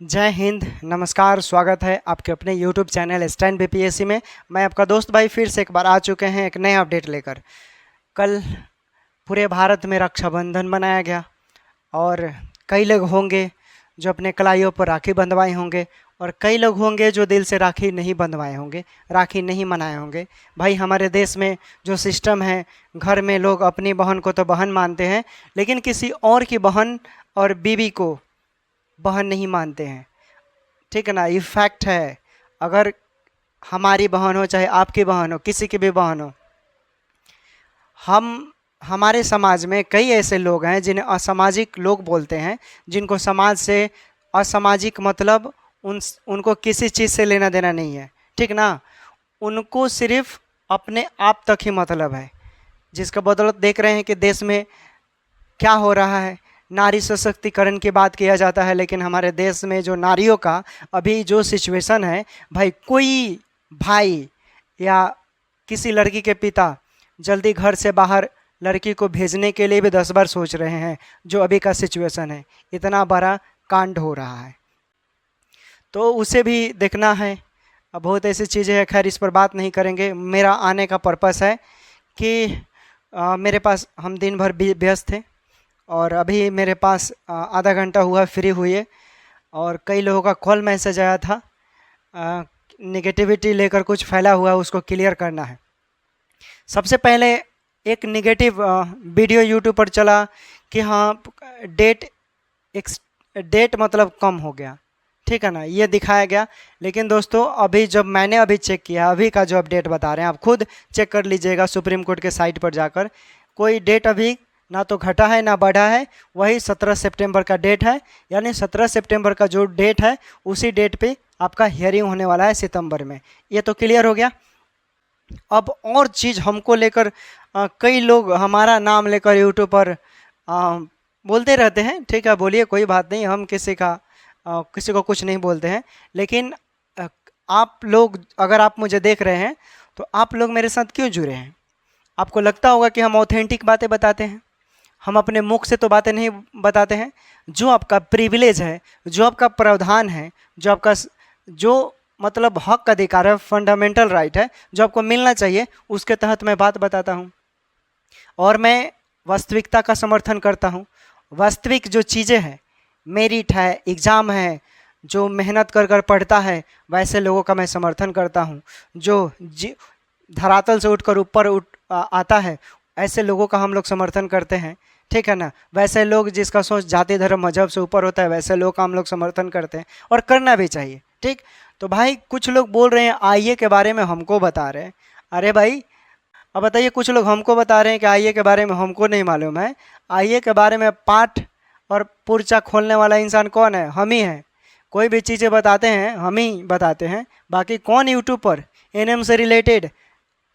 जय हिंद, नमस्कार। स्वागत है आपके अपने YouTube चैनल स्टैंड बीपीएससी में। मैं आपका दोस्त भाई फिर से एक बार आ चुके हैं एक नए अपडेट लेकर। कल पूरे भारत में रक्षाबंधन मनाया गया और कई लोग होंगे जो अपने कलाइयों पर राखी बंधवाए होंगे और कई लोग होंगे जो दिल से राखी नहीं बंधवाए होंगे, राखी नहीं मनाए होंगे। भाई हमारे देश में जो सिस्टम है, घर में लोग अपनी बहन को तो बहन मानते हैं लेकिन किसी और की बहन और बीवी को बहन नहीं मानते हैं। ठीक है ना, ये फैक्ट है। अगर हमारी बहन हो चाहे आपकी बहन हो, किसी की भी बहन हो, हमारे समाज में कई ऐसे लोग हैं जिन्हें असामाजिक लोग बोलते हैं, जिनको समाज से असामाजिक मतलब उनको किसी चीज़ से लेना देना नहीं है। ठीक ना, उनको सिर्फ अपने आप तक ही मतलब है, जिसका बदौलत देख रहे हैं कि देश में क्या हो रहा है। नारी सशक्तिकरण की बात किया जाता है लेकिन हमारे देश में जो नारियों का अभी जो सिचुएशन है, भाई कोई भाई या किसी लड़की के पिता जल्दी घर से बाहर लड़की को भेजने के लिए भी 10 बार सोच रहे हैं। जो अभी का सिचुएशन है, इतना बड़ा कांड हो रहा है तो उसे भी देखना है। अब बहुत ऐसी चीज़ें हैं, खैर इस पर बात नहीं करेंगे। मेरा आने का पर्पस है कि मेरे पास हम दिन भर व्यस्त थे और अभी मेरे पास आधा घंटा हुआ फ्री हुए और कई लोगों का कॉल मैसेज आया था। नेगेटिविटी लेकर कुछ फैला हुआ है, उसको क्लियर करना है। सबसे पहले एक नेगेटिव वीडियो यूट्यूब पर चला कि हाँ डेट मतलब कम हो गया। ठीक है ना, ये दिखाया गया। लेकिन दोस्तों अभी जब मैंने अभी चेक किया, अभी का जो अपडेट बता रहे हैं आप खुद चेक कर लीजिएगा सुप्रीम कोर्ट के साइट पर जाकर। कोई डेट अभी ना तो घटा है ना बढ़ा है, वही 17 सितंबर का डेट है। यानी 17 सितंबर का जो डेट है उसी डेट पे आपका हियरिंग होने वाला है सितंबर में। ये तो क्लियर हो गया। अब और चीज़ हमको लेकर कई लोग हमारा नाम लेकर यूट्यूब पर बोलते रहते हैं। ठीक है, बोलिए, कोई बात नहीं, हम किसी को कुछ नहीं बोलते हैं। लेकिन आप लोग अगर आप मुझे देख रहे हैं तो आप लोग मेरे साथ क्यों जुड़े हैं? आपको लगता होगा कि हम ऑथेंटिक बातें बताते हैं, हम अपने मुख से तो बातें नहीं बताते हैं। जो आपका प्रिविलेज है, जो आपका प्रावधान है, जो मतलब हक अधिकार है, फंडामेंटल राइट है, जो आपको मिलना चाहिए, उसके तहत मैं बात बताता हूँ। और मैं वास्तविकता का समर्थन करता हूँ। वास्तविक जो चीज़ें हैं, मेरिट है, एग्ज़ाम है, जो मेहनत कर कर पढ़ता है, वैसे लोगों का मैं समर्थन करता हूँ। जो धरातल से उठकर ऊपर आता है, ऐसे लोगों का हम लोग समर्थन करते हैं। ठीक है ना, वैसे लोग जिसका सोच जाति धर्म मजहब से ऊपर होता है, वैसे लोग का हम लोग समर्थन करते हैं और करना भी चाहिए। ठीक, तो भाई कुछ लोग बोल रहे हैं आईए के बारे में हमको बता रहे हैं। अरे भाई अब बताइए, कुछ लोग हमको बता रहे हैं कि आईए के बारे में हमको नहीं मालूम है। आईए के बारे में पाठ और पुर्चा खोलने वाला इंसान कौन है? हम ही हैं। कोई भी चीज़ें बताते हैं हम ही बताते हैं। बाकी कौन यूट्यूब पर एनएम से रिलेटेड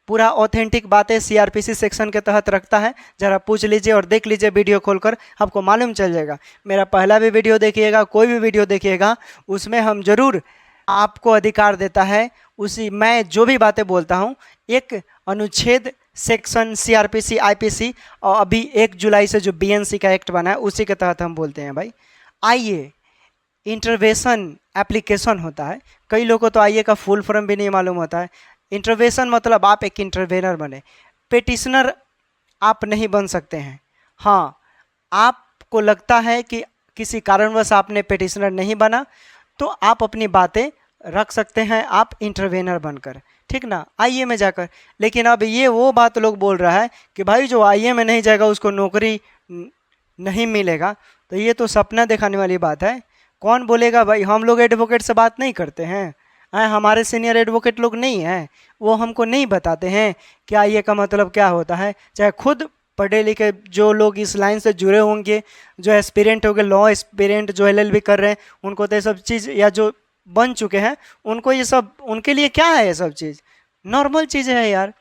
पूरा ऑथेंटिक बातें सीआरपीसी सेक्शन के तहत रखता है? ज़रा पूछ लीजिए और देख लीजिए वीडियो खोलकर, आपको मालूम चल जाएगा। मेरा पहला भी वीडियो देखिएगा, कोई भी वीडियो देखिएगा, उसमें हम जरूर आपको अधिकार देता है। उसी मैं जो भी बातें बोलता हूँ, एक अनुच्छेद सेक्शन सीआरपीसी आईपीसी और अभी 1 जुलाई से जो बीएनसी का एक्ट बना है उसी के तहत हम बोलते हैं। भाई आइए इंटरवेंशन एप्लीकेशन होता है। कई लोगों को तो आइए का फुल फॉर्म भी नहीं मालूम होता है। इंटरवेंशन मतलब आप एक इंटरवेनर बने, पेटिशनर आप नहीं बन सकते हैं। हाँ, आपको लगता है कि किसी कारणवश आपने पेटिशनर नहीं बना तो आप अपनी बातें रख सकते हैं, आप इंटरवेनर बनकर। ठीक ना, आईए में जाकर। लेकिन अब ये वो बात लोग बोल रहा है कि भाई जो आईए में नहीं जाएगा उसको नौकरी नहीं मिलेगा। तो ये तो सपना दिखाने वाली बात है। कौन बोलेगा? भाई हम लोग एडवोकेट से बात नहीं करते हैं, हमारे सीनियर एडवोकेट लोग नहीं हैं, वो हमको नहीं बताते हैं कि आईए का मतलब क्या होता है। चाहे खुद पढ़े लिखे जो लोग इस लाइन से जुड़े होंगे, जो एस्पिरेंट हो गए, लॉ एस्पिरेंट जो एलएलबी कर रहे हैं, उनको तो ये सब चीज़, या जो बन चुके हैं उनको ये सब, उनके लिए क्या है ये सब चीज़? नॉर्मल चीज़ें है यार।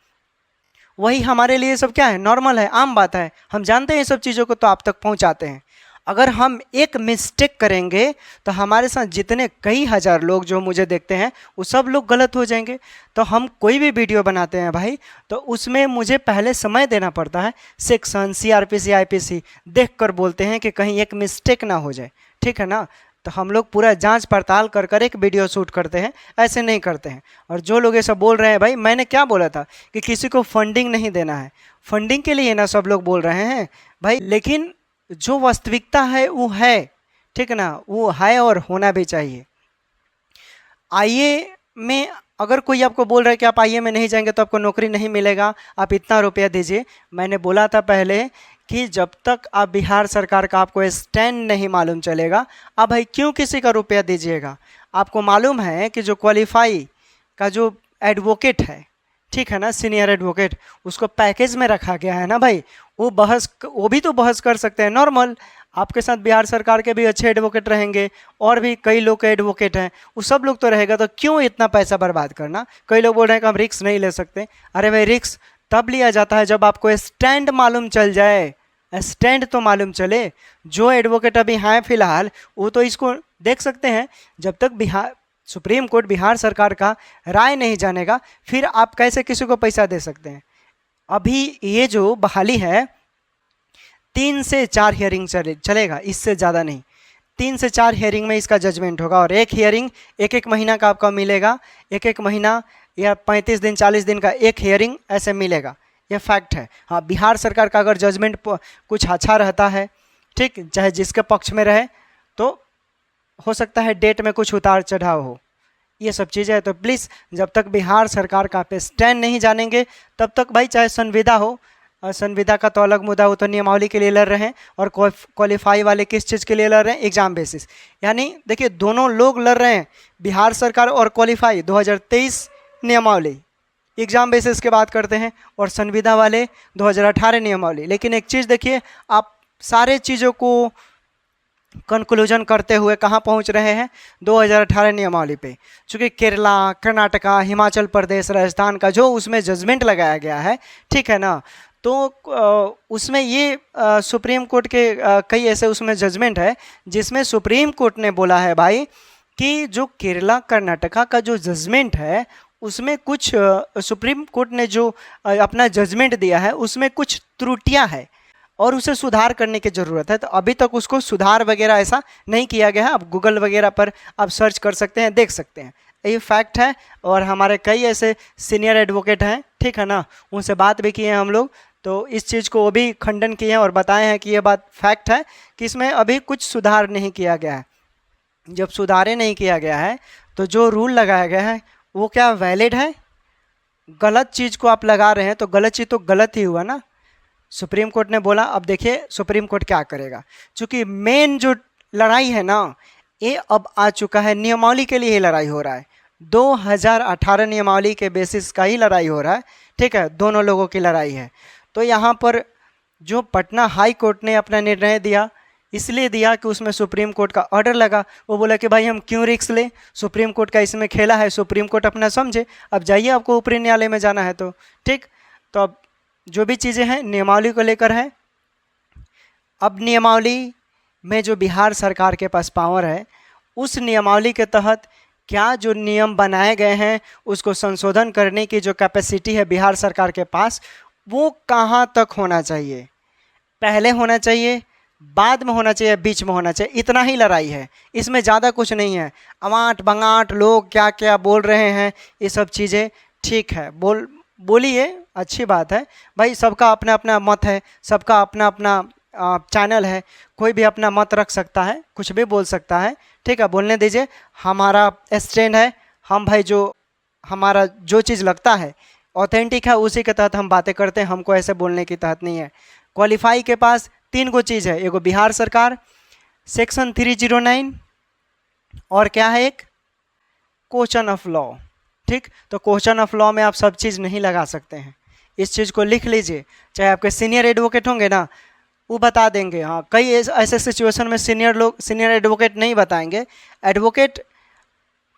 वही हमारे लिए सब क्या है? नॉर्मल है, आम बात है। हम जानते हैं ये सब चीज़ों को तो आप तक पहुंचाते हैं। अगर हम एक मिस्टेक करेंगे तो हमारे साथ जितने कई हज़ार लोग जो मुझे देखते हैं वो सब लोग गलत हो जाएंगे। तो हम कोई भी वीडियो बनाते हैं भाई, तो उसमें मुझे पहले समय देना पड़ता है। सेक्शन सीआरपीसी आईपीसी देख कर बोलते हैं कि कहीं एक मिस्टेक ना हो जाए। ठीक है ना, तो हम लोग पूरा जांच पड़ताल कर कर एक वीडियो शूट करते हैं, ऐसे नहीं करते हैं। और जो लोग ये सब बोल रहे हैं, भाई मैंने क्या बोला था कि किसी को फंडिंग नहीं देना है, फंडिंग के लिए ना सब लोग बोल रहे हैं भाई, लेकिन जो वास्तविकता है वो है, ठीक है ना, वो है और होना भी चाहिए। आईए में अगर कोई आपको बोल रहा है कि आप आईए में नहीं जाएंगे तो आपको नौकरी नहीं मिलेगा, आप इतना रुपया दीजिए, मैंने बोला था पहले कि जब तक आप बिहार सरकार का आपको स्टैंड नहीं मालूम चलेगा, आप भाई क्यों किसी का रुपया दीजिएगा। आपको मालूम है कि जो क्वालिफाई का जो एडवोकेट है, ठीक है ना, सीनियर एडवोकेट, उसको पैकेज में रखा गया है ना भाई, वो भी तो बहस कर सकते हैं नॉर्मल। आपके साथ बिहार सरकार के भी अच्छे एडवोकेट रहेंगे और भी कई लोग के एडवोकेट हैं, वो सब लोग तो रहेगा, तो क्यों इतना पैसा बर्बाद करना। कई लोग बोल रहे हैं कि हम रिस्क नहीं ले सकते, अरे भाई रिस्क तब लिया जाता है जब आपको स्टैंड मालूम चल जाए, स्टैंड तो मालूम चले। जो एडवोकेट अभी हैं फिलहाल वो तो इसको देख सकते हैं, जब तक बिहार सुप्रीम कोर्ट बिहार सरकार का राय नहीं जानेगा फिर आप कैसे किसी को पैसा दे सकते हैं। अभी ये जो बहाली है 3 से 4 हियरिंग चलेगा, इससे ज़्यादा नहीं। 3 से 4 हियरिंग में इसका जजमेंट होगा और एक हियरिंग 1-1 महीना का आपका मिलेगा, 1-1 महीना या 35 दिन 40 दिन का एक हियरिंग ऐसे मिलेगा, ये फैक्ट है। हाँ, बिहार सरकार का अगर जजमेंट कुछ अच्छा रहता है, ठीक, चाहे जिसके पक्ष में रहे, तो हो सकता है डेट में कुछ उतार चढ़ाव हो, ये सब चीज़ें हैं। तो प्लीज़ जब तक बिहार सरकार का पे स्टैंड नहीं जानेंगे तब तक भाई, चाहे संविदा हो, संविदा का तो अलग मुद्दा, वो तो नियमावली के लिए लड़ रहे हैं, और क्वालिफाई वाले किस चीज़ के लिए लड़ रहे हैं, एग्जाम बेसिस। यानी देखिए दोनों लोग लड़ रहे हैं, बिहार सरकार और क्वालिफाई 2023 नियमावली एग्जाम बेसिस की बात करते हैं, और संविदा वाले 2018 नियमावली। लेकिन एक चीज़ देखिए, आप सारे चीज़ों को कंक्लूजन करते हुए कहाँ पहुँच रहे हैं, 2018 नियमावली पे। चूँकि केरला, कर्नाटका, हिमाचल प्रदेश, राजस्थान का जो उसमें जजमेंट लगाया गया है, ठीक है ना, तो उसमें ये सुप्रीम कोर्ट के कई ऐसे उसमें जजमेंट है जिसमें सुप्रीम कोर्ट ने बोला है भाई कि जो केरला कर्नाटका का जो जजमेंट है उसमें कुछ सुप्रीम कोर्ट ने जो अपना जजमेंट दिया है उसमें कुछ त्रुटियां है और उसे सुधार करने की ज़रूरत है। तो अभी तक उसको सुधार वगैरह ऐसा नहीं किया गया है। आप गूगल वगैरह पर आप सर्च कर सकते हैं, देख सकते हैं, ये फैक्ट है। और हमारे कई ऐसे सीनियर एडवोकेट हैं, ठीक है ना, उनसे बात भी किए हैं हम लोग, तो इस चीज़ को वो भी खंडन किए हैं और बताए हैं कि ये बात फैक्ट है कि इसमें अभी कुछ सुधार नहीं किया गया है। जब सुधारे नहीं किया गया है तो जो रूल लगाया गया है वो क्या वैलिड है? गलत चीज़ को आप लगा रहे हैं तो गलत चीज़ तो गलत ही हुआ ना। सुप्रीम कोर्ट ने बोला, अब देखिए सुप्रीम कोर्ट क्या करेगा, क्योंकि मेन जो लड़ाई है ना ये अब आ चुका है, नियमावली के लिए ही लड़ाई हो रहा है। 2018 नियमावली के बेसिस का ही लड़ाई हो रहा है, ठीक है, दोनों लोगों की लड़ाई है। तो यहाँ पर जो पटना हाई कोर्ट ने अपना निर्णय दिया, इसलिए दिया कि उसमें सुप्रीम कोर्ट का ऑर्डर लगा। वो बोला कि भाई हम क्यों रिस्क लें, सुप्रीम कोर्ट का इसमें खेला है, सुप्रीम कोर्ट अपना समझे, अब जाइए आपको ऊपरी न्यायालय में जाना है तो ठीक। तो अब जो भी चीज़ें हैं नियमावली को लेकर है। अब नियमावली में जो बिहार सरकार के पास पावर है, उस नियमावली के तहत क्या जो नियम बनाए गए हैं उसको संशोधन करने की जो कैपेसिटी है बिहार सरकार के पास, वो कहाँ तक होना चाहिए, पहले होना चाहिए, बाद में होना चाहिए, बीच में होना चाहिए, इतना ही लड़ाई है, इसमें ज़्यादा कुछ नहीं है। अवाट बंगाट लोग क्या क्या बोल रहे हैं, ये सब चीज़ें ठीक है, बोलिए, अच्छी बात है भाई, सबका अपना अपना मत है, सबका अपना अपना चैनल है, कोई भी अपना मत रख सकता है, कुछ भी बोल सकता है, ठीक है, बोलने दीजिए। हमारा स्टैंड है, हम भाई जो हमारा जो चीज़ लगता है ऑथेंटिक है उसी के तहत हम बातें करते हैं, हमको ऐसे बोलने की तहत नहीं है। क्वालिफाई के पास 3 गो चीज़ है, एगो बिहार सरकार, सेक्शन 309, और क्या है एक क्वेश्चन ऑफ लॉ, ठीक। तो क्वेश्चन ऑफ लॉ में आप सब चीज़ नहीं लगा सकते हैं, इस चीज़ को लिख लीजिए। चाहे आपके सीनियर एडवोकेट होंगे ना, वो बता देंगे। हाँ, कई ऐसे सिचुएशन में सीनियर एडवोकेट नहीं बताएंगे।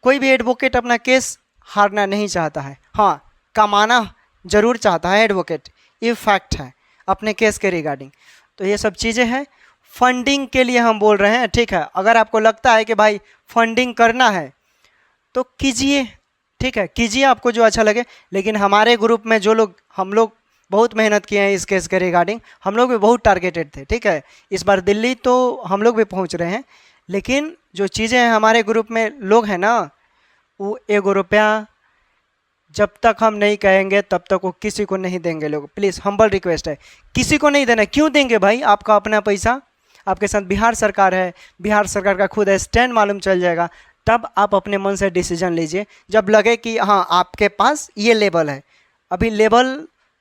कोई भी एडवोकेट अपना केस हारना नहीं चाहता है, हाँ कमाना जरूर चाहता है एडवोकेट, ये फैक्ट है अपने केस के रिगार्डिंग। तो ये सब चीज़ें हैं, फंडिंग के लिए हम बोल रहे हैं, ठीक है। अगर आपको लगता है कि भाई फंडिंग करना है तो कीजिए, ठीक है, कीजिए आपको जो अच्छा लगे। लेकिन हमारे ग्रुप में जो लोग, हम लोग बहुत मेहनत किए हैं इस केस के रिगार्डिंग, हम लोग भी बहुत टारगेटेड थे, ठीक है। इस बार दिल्ली तो हम लोग भी पहुंच रहे हैं, लेकिन जो चीज़ें हैं हमारे ग्रुप में लोग हैं ना, वो 1 रुपया जब तक हम नहीं कहेंगे तब तक वो किसी को नहीं देंगे लोग। प्लीज़ हम्बल रिक्वेस्ट है, किसी को नहीं देना। क्यों देंगे भाई? आपका अपना पैसा, आपके साथ बिहार सरकार है, बिहार सरकार का खुद स्टैंड मालूम चल जाएगा, तब आप अपने मन से डिसीजन लीजिए जब लगे कि हाँ आपके पास ये लेवल है। अभी लेवल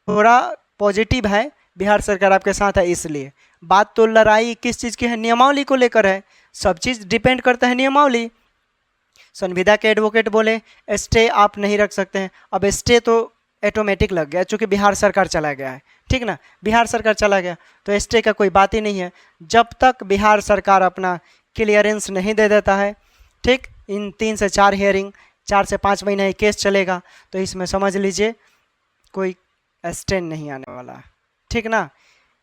थोड़ा पॉजिटिव है, बिहार सरकार आपके साथ है, इसलिए बात तो लड़ाई किस चीज़ की है? नियमावली को लेकर है। सब चीज़ डिपेंड करता है नियमावली। संविदा के एडवोकेट बोले स्टे आप नहीं रख सकते हैं, अब स्टे तो ऑटोमेटिक लग गया चूँकि बिहार सरकार चला गया है, ठीक ना, बिहार सरकार चला गया तो स्टे का कोई बात ही नहीं है। जब तक बिहार सरकार अपना क्लियरेंस नहीं दे देता है, ठीक, इन 3 से 4 हियरिंग, 4 से 5 महीने ये केस चलेगा, तो इसमें समझ लीजिए कोई स्टे नहीं आने वाला है, ठीक ना।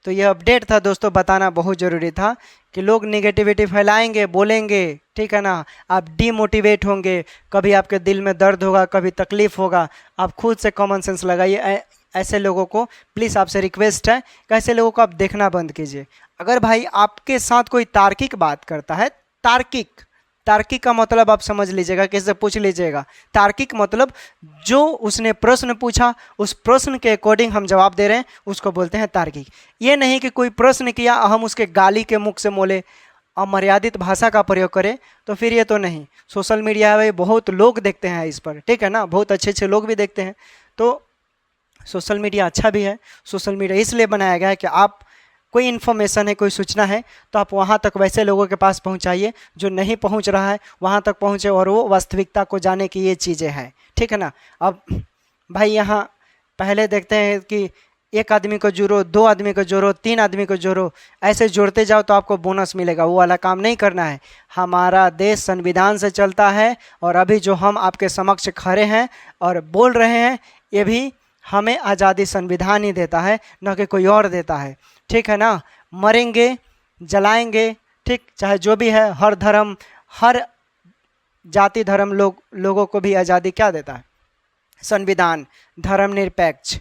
तो ये अपडेट था दोस्तों, बताना बहुत ज़रूरी था कि लोग नेगेटिविटी फैलाएंगे, बोलेंगे, ठीक है ना, आप डीमोटिवेट होंगे, कभी आपके दिल में दर्द होगा, कभी तकलीफ़ होगा। आप खुद से कॉमन सेंस लगाइए। ऐसे लोगों को प्लीज़ आपसे रिक्वेस्ट है कि ऐसे लोगों को आप देखना बंद कीजिए। अगर भाई आपके साथ कोई तार्किक बात करता है, तार्किक का मतलब आप समझ लीजिएगा, किससे पूछ लीजिएगा। तार्किक मतलब जो उसने प्रश्न पूछा उस प्रश्न के अकॉर्डिंग हम जवाब दे रहे हैं, उसको बोलते हैं तार्किक। ये नहीं कि कोई प्रश्न किया हम उसके गाली के मुख से बोले, अमर्यादित भाषा का प्रयोग करें, तो फिर ये तो नहीं। सोशल मीडिया है, बहुत लोग देखते हैं इस पर, ठीक है ना, बहुत अच्छे अच्छे लोग भी देखते हैं। तो सोशल मीडिया अच्छा भी है। सोशल मीडिया इसलिए बनाया गया है कि आप कोई इन्फॉर्मेशन है, कोई सूचना है, तो आप वहाँ तक वैसे लोगों के पास पहुँचाइए जो नहीं पहुँच रहा है, वहाँ तक पहुँचे और वो वास्तविकता को जाने की ये चीज़ें हैं, ठीक है ना। अब भाई यहाँ पहले देखते हैं कि 1 आदमी को जोड़ो, 2 आदमी को जोड़ो, 3 आदमी को जोड़ो, ऐसे जोड़ते जाओ तो आपको बोनस मिलेगा। वो वाला काम नहीं करना है। हमारा देश संविधान से चलता है, और अभी जो हम आपके समक्ष खड़े हैं और बोल रहे हैं, ये भी हमें आज़ादी संविधान ही देता है, न कि कोई और देता है, ठीक है ना। मरेंगे, जलाएंगे, ठीक, चाहे जो भी है, हर धर्म, हर जाति धर्म लोगों को भी आज़ादी क्या देता है? संविधान, धर्मनिरपेक्ष,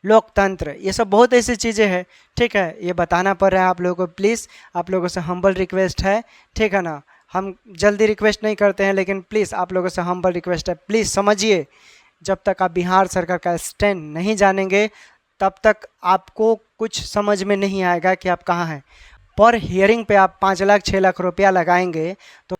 लोकतंत्र, ये सब बहुत ऐसी चीज़ें हैं, ठीक है। ये बताना पड़ रहा है आप लोगों को। प्लीज़ आप लोगों से हम्बल रिक्वेस्ट है, ठीक है ना। हम जल्दी रिक्वेस्ट नहीं करते हैं, लेकिन प्लीज़ आप लोगों से हम्बल रिक्वेस्ट है, प्लीज़ समझिए। जब तक आप बिहार सरकार का स्टैंड नहीं जानेंगे, तब तक आपको कुछ समझ में नहीं आएगा कि आप कहाँ हैं। पर हियरिंग पे आप 5 लाख 6 लाख रुपया लगाएंगे तो